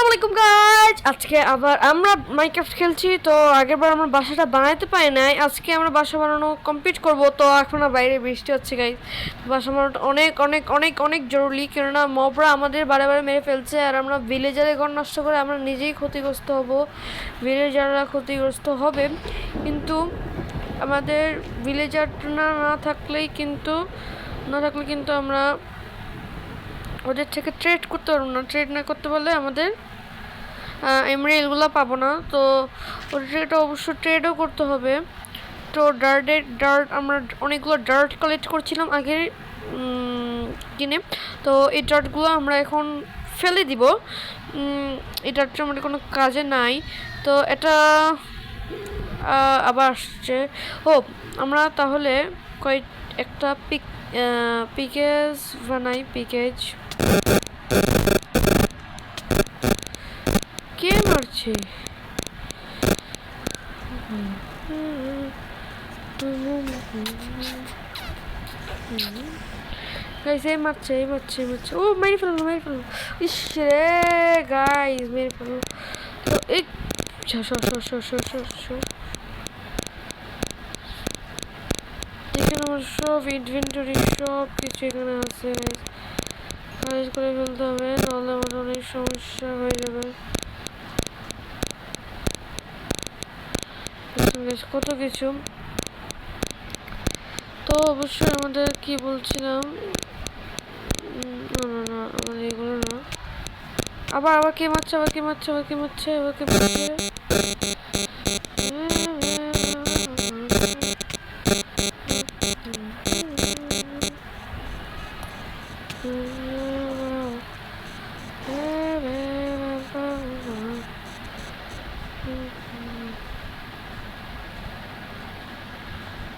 আসসালামু আলাইকুম গাইজ, আজকে আবার আমরা মাইনক্রাফট খেলছি। তো আগেরবার আমরা বাসাটা বানাইতে পারি নাই, আজকে আমরা বাসা বানানো কমপ্লিট করব। তো এখন বাইরে বৃষ্টি হচ্ছে গাইজ, বাসা বানানোটা অনেক অনেক অনেক অনেক জরুরি, কেননা মবরা আমাদের বারে বারে মেরে ফেলছে আর আমরা ভিলেজারের ঘর নষ্ট করে আমরা নিজেই ক্ষতিগ্রস্ত হব, ভিলেজাররা ক্ষতিগ্রস্ত হবে। কিন্তু আমাদের ভিলেজার না থাকলে কিন্তু আমরা ওদের থেকে ট্রেড করতে পারবো না। ট্রেড না করতে পারলে আমাদের এমরেলগুলো পাবো না। তো ওটা অবশ্য ট্রেডও করতে হবে। তো ডার্ট আমরা অনেকগুলো ডার্ট কালেক্ট করছিলাম আগের দিনে। তো এই ডার্টগুলো আমরা এখন ফেলে দিব। এই ডার্টটা আমাদের কোনো কাজে নাই। তো এটা আবার আসছে। আমরা তাহলে একটা পিকেজ বানাই। পিকেজ কে মারছে? মারছে। ও মেরে ফেললো। ইস রে গাইস, মেরে ফেললো। তো এই এখানে আমার সব ইনভেন্টরি সব কিছু এখানে আছে। কাজ করে ফেলতে হবে, নাহলে আমার অনেক সমস্যা হয়ে যাবে। কত কিছু। তো অবশ্যই আমাদের কি বলছিলাম, না আমাদের এগুলো না। আবার কে মারছে?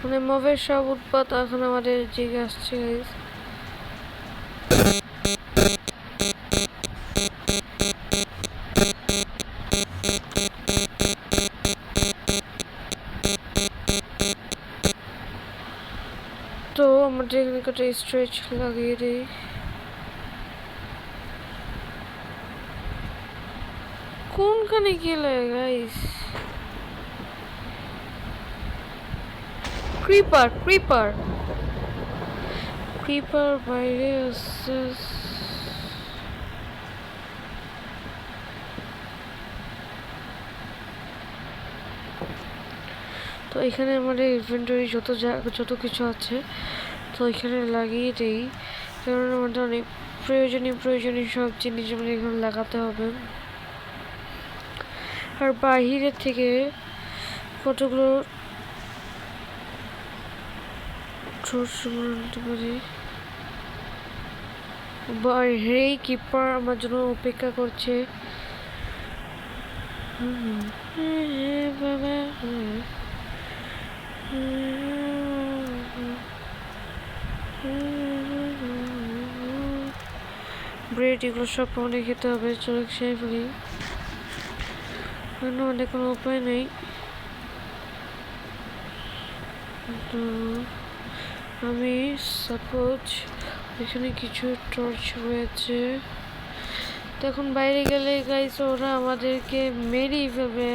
মানে মবের সব উৎপাত এখন আমাদের দিকে আসছে। তো আমাদের এখানে একটা স্ট্রেচ লাগিয়ে দিই। কোনখানে গেলে গাইস? ক্রিপার বাইরে আসছে। তো এখানে আমাদের ইনভেন্টরি যত কিছু আছে তো এখানে লাগিয়ে দিই, কারণ আমাদের অনেক প্রয়োজনীয় সব জিনিস আমাদের এখানে লাগাতে হবে। আর বাহিরের থেকে কতগুলো আনতে পারি। বাইরেই কিপার আমার জন্য অপেক্ষা করছে। ব্রেড এগুলো সব আমাদের খেতে হবে। চলে খেয়ে ফেলি, কারণ আমাদের কোনো উপায় নেই। তো আমি সাপোজ এখানে কিছু টর্চ রয়েছে, তখন বাইরে গেলে গাইস ওরা আমাদেরকে মেরেই ফেলবে।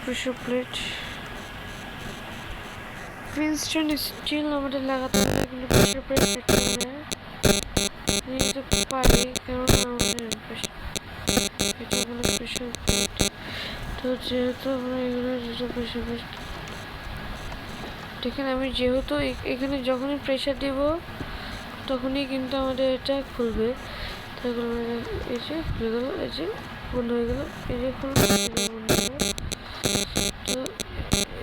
প্রেসার প্লেট ইনস্ট্যান্ট স্টিল আমাদের লাগাতে হবে, কিন্তু প্রেসার প্লেট নিতে পারি, কারণ আমাদের প্রেসার প্লেট। তো যেহেতু আমরা এগুলো প্রেসার প্লেট দেখেন, আমি যেহেতু এখানে যখনই প্রেসার দেব তখনই কিন্তু আমাদের এটা খুলবে। তারপর এই যে খুলে গেল, এই যে বন্ধ হয়ে গেল, এই যে খুলবে, বন্ধ হয়ে গেল। তো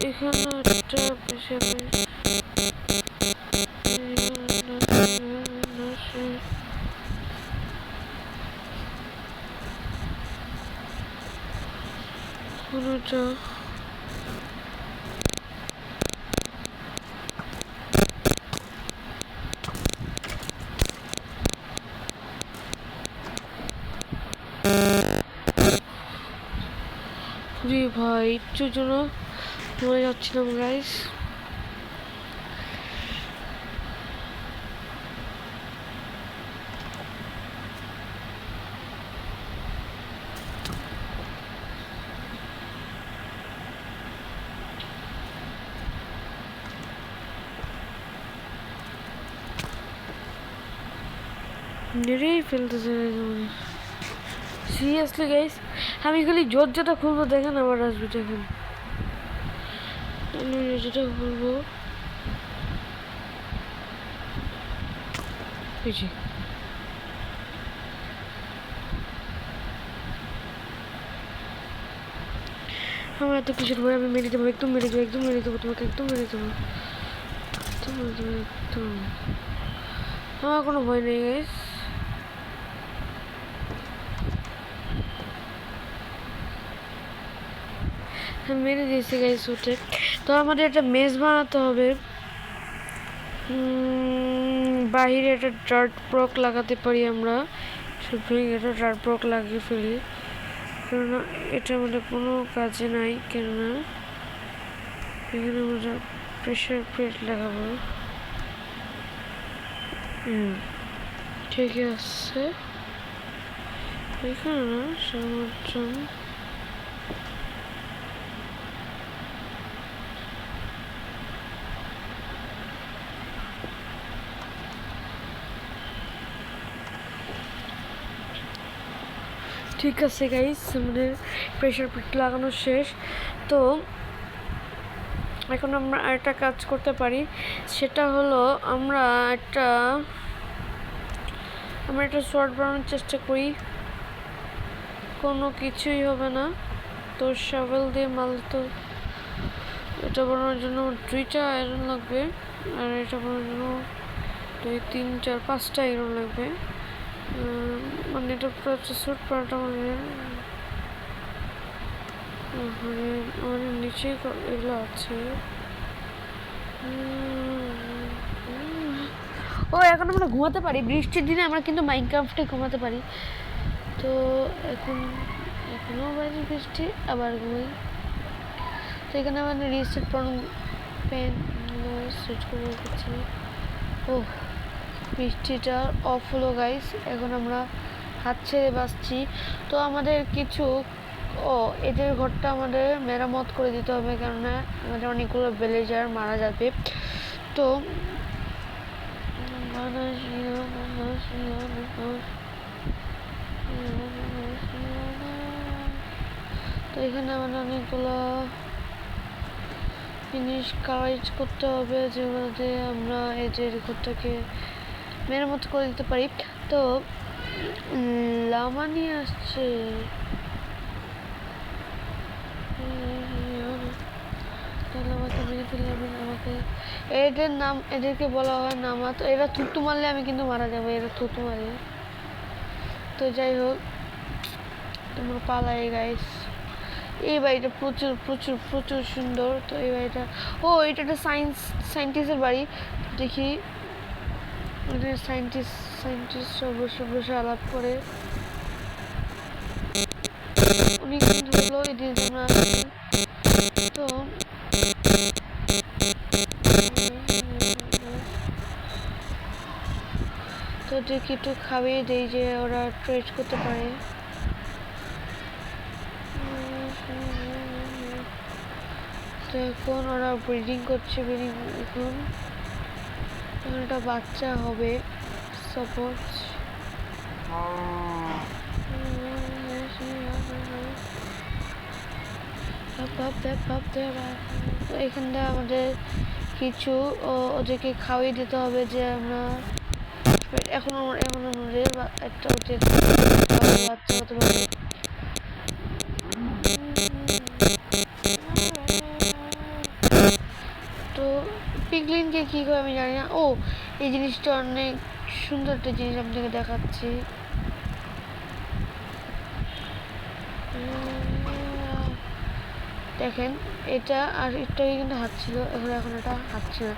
এখানে একটা প্রেসার কোনোটা ভাই একটুর জন্য হয়ে যাচ্ছিলাম গাইস। মেরেই ফেলতেছে সিরিয়াসলি গাইস। আমি খালি যেটা খুলবো দেখেন আবার আসবে দেখেন। আমি যেটা খুলবো আমার এত কিসের ভয়। আমি মেরে দেবো, একদম মেরে দেবো, একদম মেরে দেবো তোমাকে, একদম মেরে দেবো, একদম মেরে দেবো, একদম। আমার কোনো ভয় নেই গাইস। মেরে দিয়েছি গাইস উঠে। তো আমাদের একটা মেজ বানাতে হবে। বাহিরে একটা ডার্ট ব্লক লাগাতে পারি আমরা। এটা ডার্ট ব্লক লাগিয়ে ফেলি, কেননা এটা আমাদের কোনো কাজে নাই। কেননা এখানে আমরা প্রেশার প্লেট লাগাবো। ঠিক আছে, এখানে না সমর্থন ঠিক আছে গাইস। আমাদের প্রেশার প্লেট লাগানো শেষ। তো এখন আমরা আরেকটা কাজ করতে পারি, সেটা হলো আমরা একটা শর্ট বানানোর চেষ্টা করি। কোনো কিছুই হবে না। তো শাভেল দিয়ে মাল, তো এটা বানানোর জন্য 2টা আয়রন লাগবে, আর এটা বানানোর জন্য 2, 3, 4, 5টা আয়রন লাগবে। মানে এটা পুরো শর্ট বানাটা আমাদের নিচে এগুলো আছে। ও এখন আমরা ঘুমাতে পারি, বৃষ্টির দিনে আমরা কিন্তু মাইনক্রাফটে ঘুমাতে পারি। তো এখনও বাইরে বৃষ্টি, আবার ঘুমাই। তো এখানে আমাদের রিসেট পেন সেট করে রেখেছি। ও বৃষ্টিটা অফ হলো গাইস। এখন আমরা হাত ছেড়ে বাঁচছি। তো আমাদের কিছু এদের ঘরটা আমাদের মেরামত করে দিতে হবে, কেননা আমাদের অনেকগুলো ভিলেজার মারা যাবে। তো এখানে আমাদের অনেকগুলো জিনিস কালেক্ট করতে হবে, যেগুলোতে আমরা এদের ঘরটাকে মেরামত করে দিতে পারি। তো লামা নিয়ে আসছে। আমাকে মেরে ফেললে আমাকে, এদেরকে বলা হয় নামা। তো এরা থুতু মারলে আমি কিন্তু মারা যাবো, এরা থুতু মারে। তো যাই হোক, তোমরা পালাই গাইস। এই বাড়িটা প্রচুর প্রচুর প্রচুর সুন্দর। তো এই বাড়িটা, এটা একটা সায়েন্টিস্টের বাড়ি। দেখি সায়েন্টিস্ট বসে বসে আলাপ করে। উনি কিন্তু হলো এদিন আমরা। তো দেখি একটু খাইয়ে দেই যে ওরা ট্রেড করতে পারে। তো এখন ওরা ব্রিডিং করছে। এখন একটা বাচ্চা হবে সাপোজ। তো এখানটা আমাদের কিছু ওদেরকে খাওয়িয়ে দিতে হবে, যে আমরা এখন আমাদের একটা বাচ্চা হতে পারে। তো পিগলিনকে কি করে আমি জানি না। এই জিনিসটা অনেক সুন্দর একটা জিনিস আপনাকে দেখাচ্ছি। দেখেন এটা, আর একটাই কিন্তু হাত ছিল, এখন এটা হাত ছিল।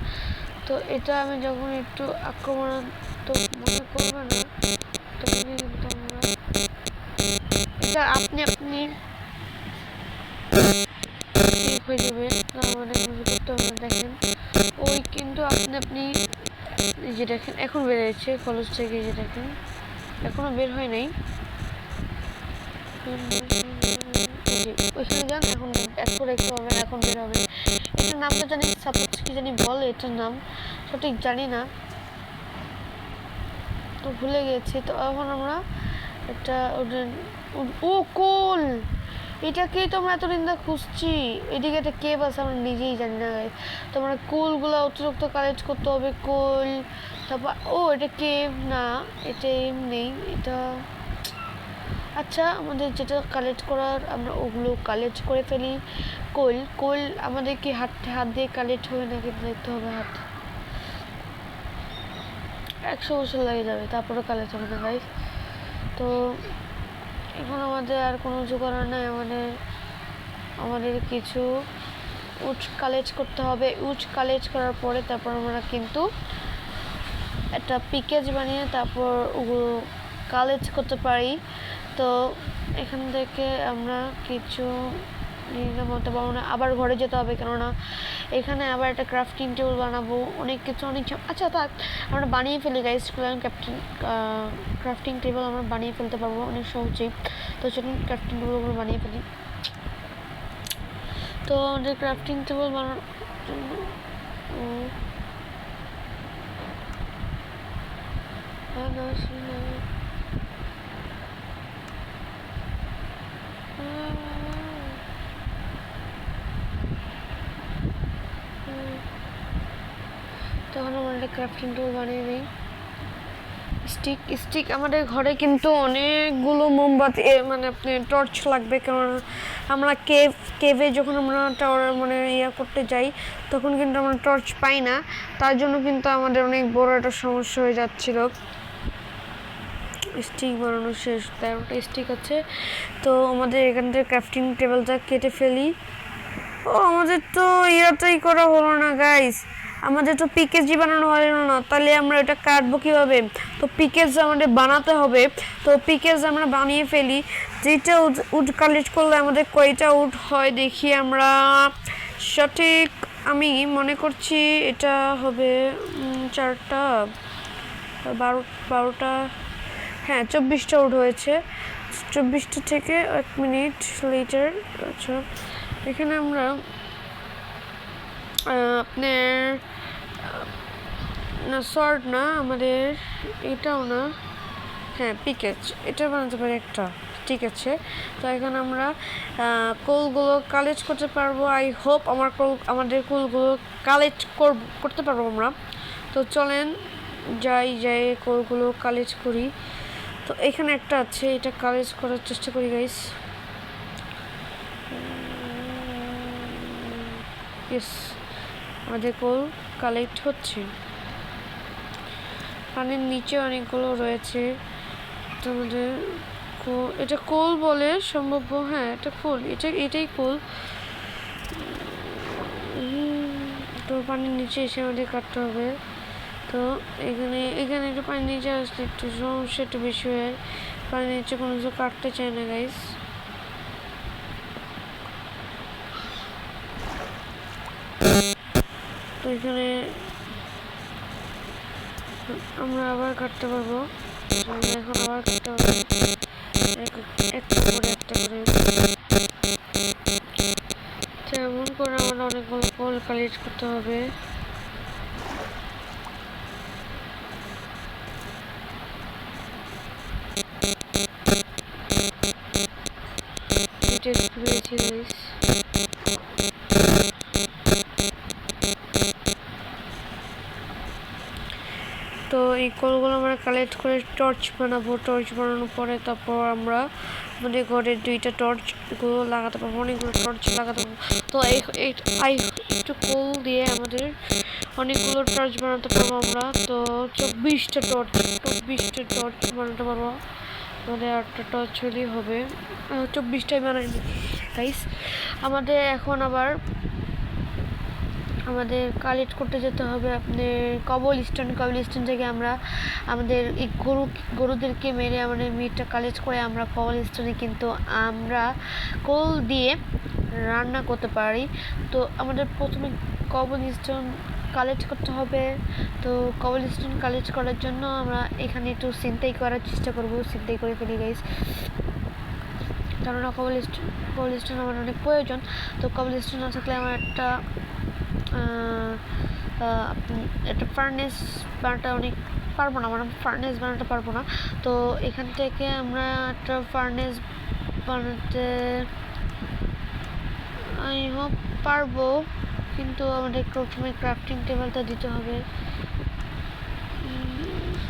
তো এটা আমি যখন একটু আক্রমণাত্মক মনে করবো না, তখনই কিন্তু আমরা এটা আপনি ঠিক হয়ে যাবে, আমাদের কিছু করতে হবে না। দেখেন ওই কিন্তু আপনি এই যে দেখেন এখন বের হয়েছে কলেজ থেকে, এই যে দেখেন এখনো বের হয় নাই, ওইখানে যান, এখন এক করে একটু হবে, এখন বের হবে। এটার নামটা জানি সাপোজ কি জানি বলে, এটার নাম সঠিক জানি না, তো ভুলে গেছি। তো এখন আমরা একটা ও কোল, এটাকেই তো আমরা এতদিন ধরে খুঁজছি। এদিকে একটা কেভ আছে, আমরা নিজেই জানি না গাইস। তো আমরা কোলগুলো অতিরিক্ত কালেক্ট করতে হবে, কোল। তারপর ও এটা কেভ না, এটা এমনি, এটা আচ্ছা আমাদের যেটা কালেক্ট করার আমরা ওগুলো কালেক্ট করে ফেলি। কোল কোল আমাদের কি হাত দিয়ে কালেক্ট হবে নাকি দেখতে হবে। হাত 100 বছর লাগে যাবে, তারপরে কালেক্ট হবে না গাইস। তো এখন আমাদের আর কোনো কিছু করার নাই, আমাদের কিছু উড কালেক্ট করতে হবে। উড কালেক্ট করার পরে তারপর আমরা কিন্তু একটা প্যাকেজ বানিয়ে তারপর ওগুলো কালেক্ট করতে পারি। তো এখান থেকে আমরা কিছু নিয়ে বলতে পারবো না, আবার ঘরে যেতে হবে, কেননা এখানে আবার একটা ক্রাফটিং টেবিল বানাবো, অনেক কিছু অনেক। আচ্ছা থাক, আমরা বানিয়ে ফেলি গাইস, ক্রাফটিং টেবিল আমরা বানিয়ে ফেলতে পারবো অনেক সহজেই। তো চলুন ক্রাফটিং টেবিলগুলো বানিয়ে ফেলি। তো আমাদের ক্রাফটিং টেবিল বানানোর জন্য তখন আমরা একটা ক্রাফটিং টেবিল বানিয়ে নিই। স্টিক আমাদের ঘরে কিন্তু অনেকগুলো মোমবাতি মানে আপনি টর্চ লাগবে, কারণ আমরা কেভে যখন আমরা মানে ইয়া করতে যাই তখন কিন্তু আমরা টর্চ পাই না, তার জন্য কিন্তু আমাদের অনেক বড় একটা সমস্যা হয়ে যাচ্ছিল। স্টিক বানানো শেষ, 13টা স্টিক আছে। তো আমাদের এখান থেকে ক্রাফটিং টেবিলটা কেটে ফেলি। ও আমাদের তো ইয়াটাই করা হলো না গাইস, আমাদের তো পিকেজি বানানো হলো না, তাহলে আমরা এটা কাটবো কীভাবে? তো পিকেজ আমাদের বানাতে হবে। তো পিকেজ আমরা বানিয়ে ফেলি। যেটা উড কালেক্ট করলে আমাদের কয়টা উড হয় দেখি আমরা। সঠিক আমি মনে করছি এটা হবে 4টা, 12টা, হ্যাঁ 24টা উড হয়েছে। 24টা থেকে 1 মিনিট লেটার। আচ্ছা এখানে আমরা আপনার না শর্ট না, আমাদের এটাও না, হ্যাঁ পিকেজ এটা বানাতে পারি একটা, ঠিক আছে। তো এখন আমরা কোলগুলো কালেক্ট করতে পারবো। আই হোপ আমাদের কোলগুলো কালেক্ট করতে পারবো আমরা। তো চলেন যাই কোলগুলো কালেক্ট করি। তো এখানে একটা আছে, এটা কালেক্ট করার চেষ্টা করি গাইস। ইয়েস, আমাদের কোল কালেক্ট হচ্ছে। পানির নিচে অনেকগুলো রয়েছে। তো আমাদের এটা কোল বলে সম্ভব, হ্যাঁ এটা কোল, এটাই কোল। তো পানির নিচে এসে আমাদের কাটতে হবে। তো এখানে একটু পানির নিচে আসলে একটু সমস্যা একটু বেশি হয়, পানির নিচে কোনো কিছু কাটতে চায় না গাইস। তো এখানে আমরা আবার কাটতে পারবো, এখন আবার কাটতে হবে একটা করে তেমন করে আমরা অনেকগুলো কোল কালেক্ট করতে হবে। তো এই কোলগুলো আমরা কালেক্ট করে টর্চ বানাবো। টর্চ বানানোর পরে তারপর আমরা আমাদের ঘরের 2টা টর্চগুলো লাগাতে পারবো, অনেকগুলো টর্চ লাগাতে পারবো। তো একটু কোল দিয়ে আমাদের অনেকগুলো টর্চ বানাতে পারবো আমরা। তো 24টা টর্চ বানাতে পারবো। আমাদের 8টা টর্চ হলেই হবে, 24টাই বানাইনি গাইস। আমাদের এখন আবার আমাদের কালেক্ট করতে যেতে হবে আপনার কবল স্টোন থেকে আমরা আমাদের এই গরুদেরকে মেরে আমাদের মিটটা কালেক্ট করে আমরা কবল স্টোনে কিন্তু আমরা কোল দিয়ে রান্না করতে পারি। তো আমাদের প্রথমে কবল স্টোন কালেক্ট করতে হবে। তো কবল স্টোন কালেক্ট করার জন্য আমরা এখানে একটু ছিনতাই করার চেষ্টা করবো, ছিনতাই করে ফেলি গাইস, কেননা কবল স্টোন আমার অনেক প্রয়োজন। তো কবল স্টোন না থাকলে আমার একটা ফার্নেস বানাতে অনেক পারবো না, মানে ফার্নেস বানাতে পারবো না। তো এখান থেকে আমরা একটা ফার্নেস বানাতে আই হোপ পারবো, কিন্তু আমাদের প্রথমে ক্রাফটিং টেবিলটা দিতে হবে।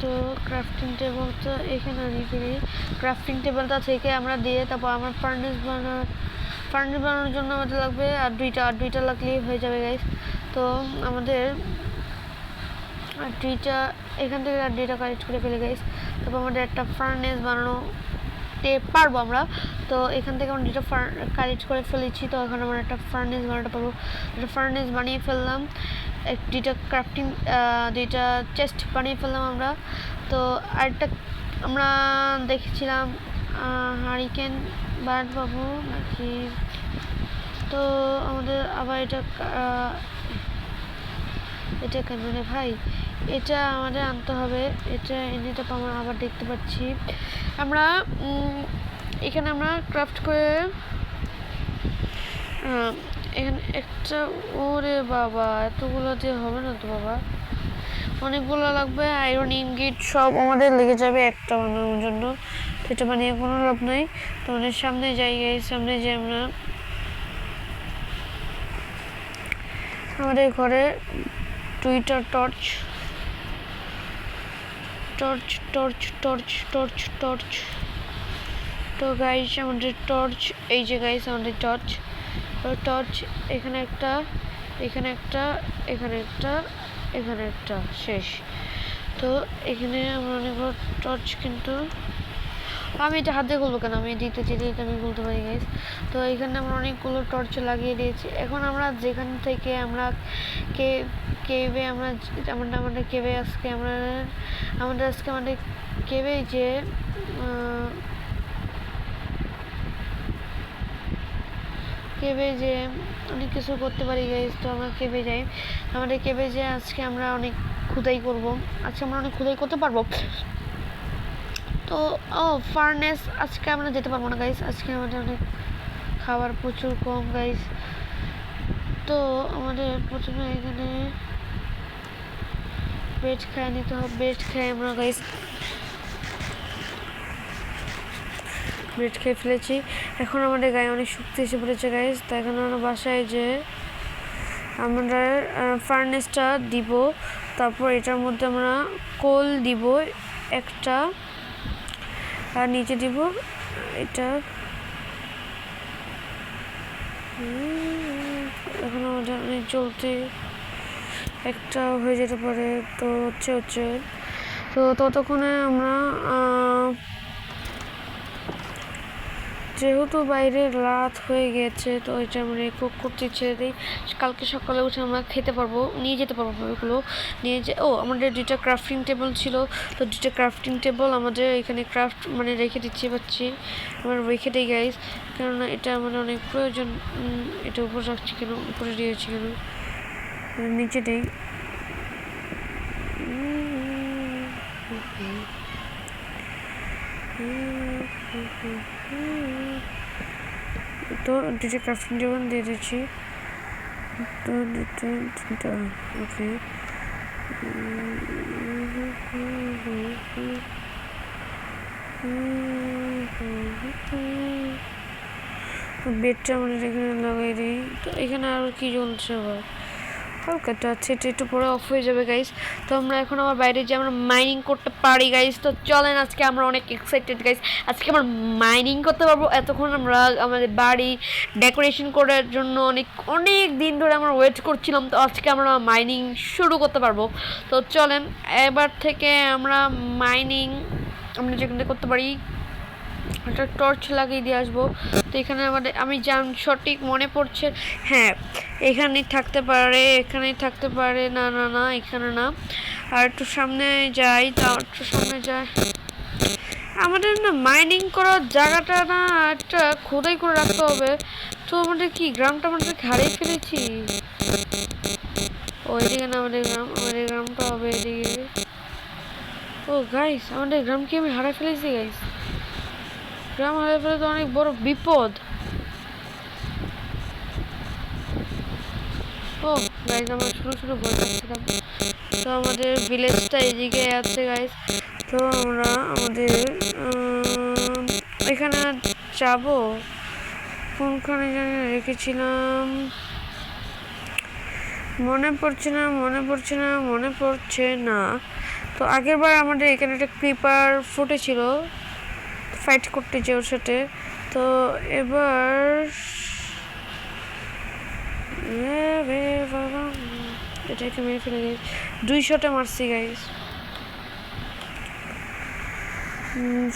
তো ক্রাফটিং টেবিলটা এখানে আনিয়ে ফেলি। ক্রাফটিং টেবিলটা থেকে আমরা দিয়ে তারপর আমার ফার্নেস বানানোর জন্য আমাদের লাগবে আর দুইটা লাগলেই হয়ে যাবে গাইস। তো আমাদের আর দুইটা এখান থেকে আর দুইটা কালেক্ট করে ফেলে গাইস, তারপর আমাদের একটা ফার্নেস বানানোতে পারবো আমরা। তো এখান থেকে আমরা দুইটা কালেক্ট করে ফেলেছি। তো এখন আমরা একটা ফার্নেস বানাতে পারবো। একটা ফার্নেস বানিয়ে ফেললাম, দুইটা চেস্ট বানিয়ে ফেললাম আমরা। তো আরেকটা আমরা দেখেছিলাম হারিকেন বার্ড পাবো নাকি। তো আমাদের আবার এটা কেন রে ভাই, এটা আমাদের আনতে হবে। এটা এনে তারপর আমরা আবার দেখতে পাচ্ছি আমরা এখানে আমরা ক্রাফট করে এখানে একটা, ওরে বাবা এতগুলো দিয়ে হবে না তো বাবা, অনেকগুলো লাগবে। আয়রন ইনগট সব আমাদের লেগে যাবে একটা বানানোর জন্য, সেটা বানিয়ে কোনো লাভ নাই। তো আমাদের সামনে যাই সামনে যে আমরা আমাদের ঘরে দুইটা টর্চ। তো গাইস আমাদের টর্চ, এই যে গাইস আমাদের টর্চ এখানে একটা, এখানে একটা, এখানে একটা, এখানে একটা, শেষ। তো এখানে আমরা অনেকগুলো টর্চ, কিন্তু আমি এটা হাতে খুলবো কেন, আমি দিতে চাইলে এটা আমি খুলতে পারি গাইস। তো এখানে আমরা অনেকগুলো টর্চ লাগিয়ে দিয়েছি। এখন আমরা যেখান থেকে আমরা কেভে আমরা আমাদের কেভে আজকে আমাদের কেভে যে অনেক কিছু করতে পারি গাইস। তো আমরা কেভে যাই, আমাদের কেভে যে আজকে আমরা অনেক খুদাই করবো, আজকে আমরা অনেক খুদাই করতে পারবো। তো ফার্নেস আজকে আমরা যেতে পারবো না গাইস, আজকে আমাদের অনেক খাবার প্রচুর কম গাইস। তো আমাদের প্রথমে এখানে বেড খেয়ে নিতে হবে। বেড খেয়ে আমরা গাইস বেড খেয়ে ফেলেছি। এখন আমাদের গায়ে অনেক শক্তি এসে পড়েছে গাইস। তো এখন আমরা বাসায় যে আমরা ফার্নেসটা দিব, তারপর এটার মধ্যে আমরা কোল দিব একটা, আর নিচে দিব এটা। এখন আমাদের অনেক চলতে একটা হয়ে যেতে পারে। তো হচ্ছে তো ততক্ষণে আমরা যেহেতু বাইরে রাত হয়ে গেছে, তো এটা আমরা কুক করতে ছেড়ে দিই। কালকে সকালে উঠে আমরা খেতে পারবো, নিয়ে যেতে পারবো এগুলো নিয়ে যে। আমাদের দুইটা ক্রাফটিং টেবিল ছিল, তো দুইটা ক্রাফটিং টেবিল আমাদের এখানে মানে রেখে দিচ্ছি পাচ্ছি, আমরা রেখে দিই গাইস, কেননা এটা আমাদের অনেক প্রয়োজন। এটা উপরে রাখছি কেন, উপরে দিয়েছি কেন, নিচে দিই। তো দুটো ক্রাফটিং টেবিল দিয়ে দিচ্ছি। তো ওকে বেডটা আমাদের এখানে লাগাই দিই। তো এখানে আর কি জ্বলছে আবার হালকাটা আছে, এটা একটু পরে অফ হয়ে যাবে গাইস। তো আমরা এখন আমার বাইরে যে আমরা মাইনিং করতে পারি গাইস। তো চলেন, আজকে আমরা অনেক এক্সাইটেড গাইস, আজকে আমরা মাইনিং করতে পারবো। এতক্ষণ আমরা আমাদের বাড়ি ডেকোরেশন করার জন্য অনেক দিন ধরে আমরা ওয়েট করছিলাম, তো আজকে আমরা মাইনিং শুরু করতে পারবো। তো চলেন এবার থেকে আমরা মাইনিং আমরা যেখানে করতে পারি একটা টর্চ লাগিয়ে দিয়ে আসবো। তো এখানে আমি সঠিক মনে পড়ছে, হ্যাঁ এখানেই থাকতে পারে, না না না এখানে না, আর একটু সামনে যাই। আমাদের না মাইনিং করার জায়গাটা না একটা খোদাই করে রাখতে হবে, তো আমাদের কি গ্রামটা আমাদের হারিয়ে ফেলেছি? ও এদিকে না, আমাদের গ্রামটা হবে এদিকে। ও গাইস, আমাদের গ্রামকে আমি হারিয়ে ফেলেছি গাইস। গ্রাম হারিয়ে ফেলে তো অনেক বড় বিপদ। ও গাইস, আমরা শুরু ভয় পাচ্ছিলাম। তো আমাদের ভিলেজটা এদিকে আছে গাইস। তো আমরা আমাদের এখানে যাব। কোনখানে জানি রেখেছিলাম, মনে পড়ছে না। তো আগের বার আমাদের এখানে একটা ক্রিপার ফুটেছিল, ফাইট করতে যে ওর সাথে। তো এবার এটাকে মেরে ফেলে গাইস, 2 শটে মারছি গাইস।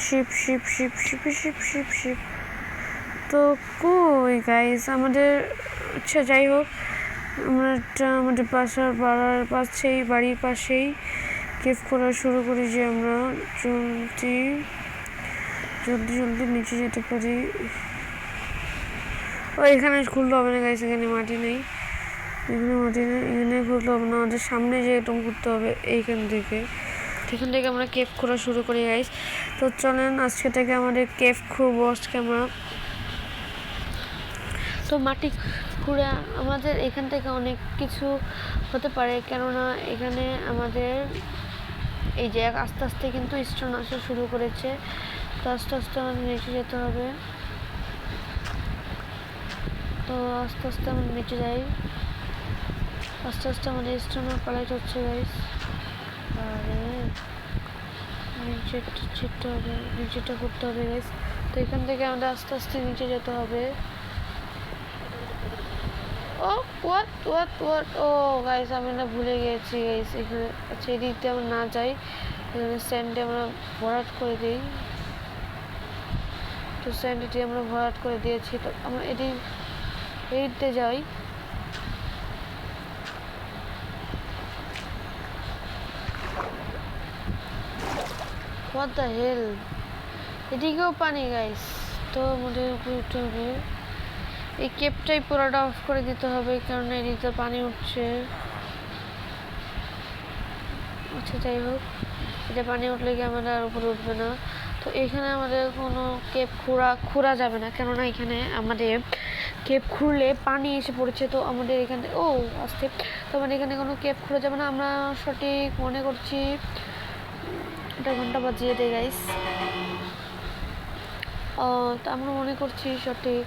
শিপ শিপ শিপ শিপ শিপ শিপ শিপ। তো কই গাইস আমাদের, আচ্ছা যাই হোক, আমাদের বাড়ির পাশেই কেভ করা শুরু করি যে আমরা জলদি নিচে যেতে পারি। ও এখানে খুলতে হবে না গাইস, এখানে মাটি নেই, এখানে খুলতে হবে না, আমাদের সামনে যে এরকম করতে হবে এখান থেকে আমরা কেভ খোঁড়া শুরু করি গাইস। তো চলেন আজকে থেকে আমাদের কেভ খুঁড়বো আজকে আমরা। তো মাটি খুঁড়ে আমাদের এখান থেকে অনেক কিছু হতে পারে, কেননা এখানে আমাদের এই যে আস্তে আস্তে কিন্তু স্টোন আসা শুরু করেছে। তো আস্তে আস্তে আমাদের নিচে যেতে হবে। তো আস্তে আস্তে আমরা নিচে যাই, আস্তে আস্তে আমাদের স্টোন পালাইট হচ্ছে গাইস। আরে নিচেটা করতে হবে গাইস। তো এখান থেকে আমাদের আস্তে আস্তে নিচে যেতে হবে। ও হোয়াট ও গাইস, আমি না ভুলে গেছি গাইস, এখানে আচ্ছা এদিক দিয়ে আমরা না যাই, এখানে স্যান্ডে আমরা ভরাট করে দিই। তো স্যান্ডটি আমরা ভরাট করে দিয়েছি। তো আমরা এদিকে যাই। হোয়াট দ্য হেল, এদিকেও পানি গাইস। তো আমাদের উপরে উঠতে হবে, এই কেপটাই পুরোটা অফ করে দিতে হবে, কারণ এদিকে পানি উঠছে। আচ্ছা যাই হোক, এটা পানি উঠলে কি আমাদের আর উপরে উঠবে না। তো এখানে আমাদের কোনো কেপ খোঁড়া যাবে না, কেননা এখানে আমাদের কেপ খুঁড়লে পানি এসে পড়েছে। তো আমাদের এখানে আসতে, তো আমাদের এখানে কোনো কেপ খোঁড়া যাবে না। আমরা সঠিক মনে করছি, এটা ঘন্টা বাজিয়ে দেয় গাইস। তো আমরা মনে করছি সঠিক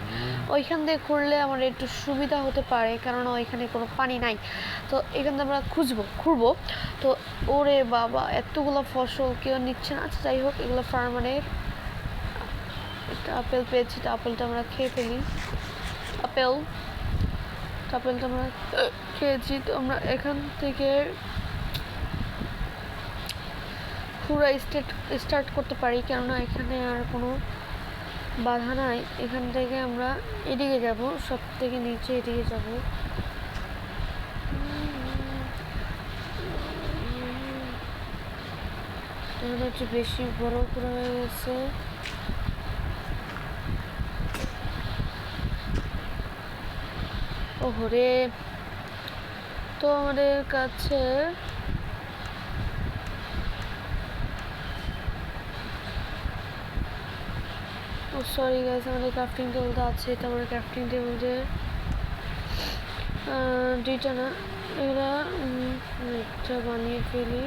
ওইখান দিয়ে খুঁড়লে আমার একটু সুবিধা হতে পারে, কেননা ওইখানে কোনো পানি নাই। তো এখান থেকে আমরা খুঁড়বো। তো ওরে বাবা, এতগুলো ফসল কেউ নিচ্ছে না। আচ্ছা যাই হোক, এগুলো ফার্মারের। একটা আপেল পেয়েছি, তো আপেলটা আমরা খেয়ে ফেলি। আপেলটা আমরা খেয়েছি। তো আমরা এখান থেকে পুরো স্টার্ট করতে পারি, কেননা এখানে আর কোনো বাধা নাই। এখান থেকে আমরা এদিকে যাব, সব থেকে নিচে এদিকে যাব। এখানে একটু বেশি বড় করে হয়ে গেছে। ওহরে, তো আমাদের কাছে সরি গাইস, আমাদের ক্রাফটিং টেবিলটা আছে। তো আমাদের ক্রাফটিং টেবিলে 2টা না, এগুলা একটা বানিয়ে ফেলি।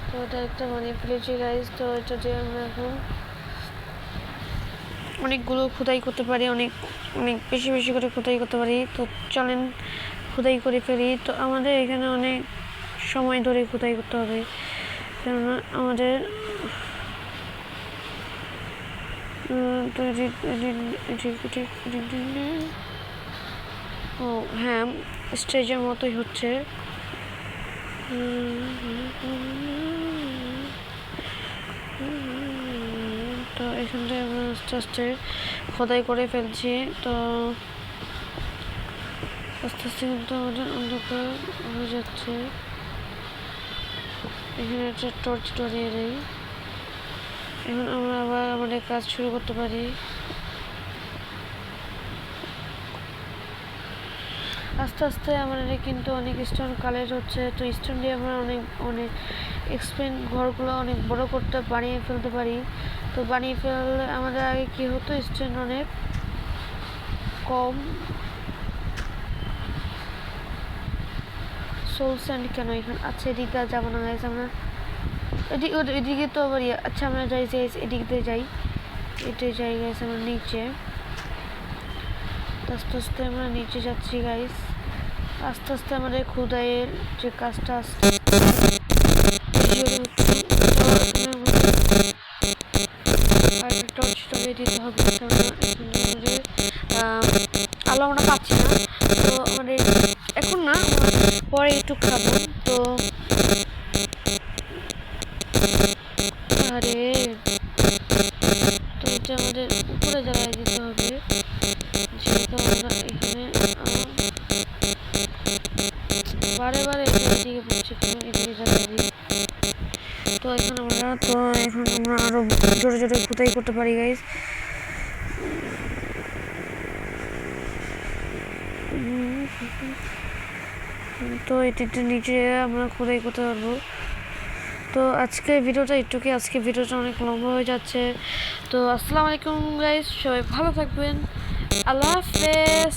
তো এটা একটা বানিয়ে ফেলেছি গাইস। তো এটা দিয়ে আমরা এখন অনেকগুলো খোদাই করতে পারি, অনেক বেশি করে খোদাই করতে পারি। তো চলেন খোদাই করে ফেলি। তো আমাদের এখানে অনেক সময় ধরে খোদাই করতে হবে, কেননা আমাদের ও হ্যাঁ, স্টেজের মতোই হচ্ছে। তো এখান থেকে আমরা আস্তে আস্তে খোদাই করে ফেলছি। তো আস্তে আস্তে কিন্তু আমাদের অন্ধকার হয়ে যাচ্ছে। এখানে একটা টর্চ ধরিয়ে দেই। এখন আমরা আবার আমাদের কাজ শুরু করতে পারি। আস্তে আস্তে আমাদের কিন্তু অনেক স্টোন কালেক্ট হচ্ছে। তো স্টোন দিয়ে আমরা অনেক অনেক এক্সপেন্ড ঘরগুলো অনেক বড় করতে বানিয়ে ফেলতে পারি। তো বানিয়ে ফেললে আমাদের আগে কী হতো, স্টোন অনেক কম। সোল স্যান্ড কেন এখানে আচ্ছা, এদিকে যাবো না গাইস আমরা, এদিকে তো আবার আচ্ছা আমরা যাই এদিক দিয়ে যাই, এটাই যাই গাইস আমরা নিচে। আস্তে আস্তে আমরা নিচে যাচ্ছি গাইস, আস্তে আস্তে আমাদের খোদাইয়ের যে কাজটা আসছে টর্চটা দিতে হবে, আলো আমরা পাচ্ছি না। তো আমাদের এখন না, পরে একটু খাবো। তো আরে তো এটা আমাদের উপরে জ্বালাই দিতে হবে, যেহেতু আমরা এখানে বারে বারে এদিকে পড়ছে, এদিকে জ্বালাই দিই। তো এখন আমরা আরো জোরে জোরে খোদাই করতে পারি গাইস। তো এটিতে নিচে আমরা খোদাই করতে পারবো। তো আজকে ভিডিওটা একটুকি, আজকে ভিডিওটা অনেক লম্বা হয়ে যাচ্ছে। তো আসসালামু আলাইকুম গাইস, সবাই ভালো থাকবেন, আল্লাহ হাফেজ।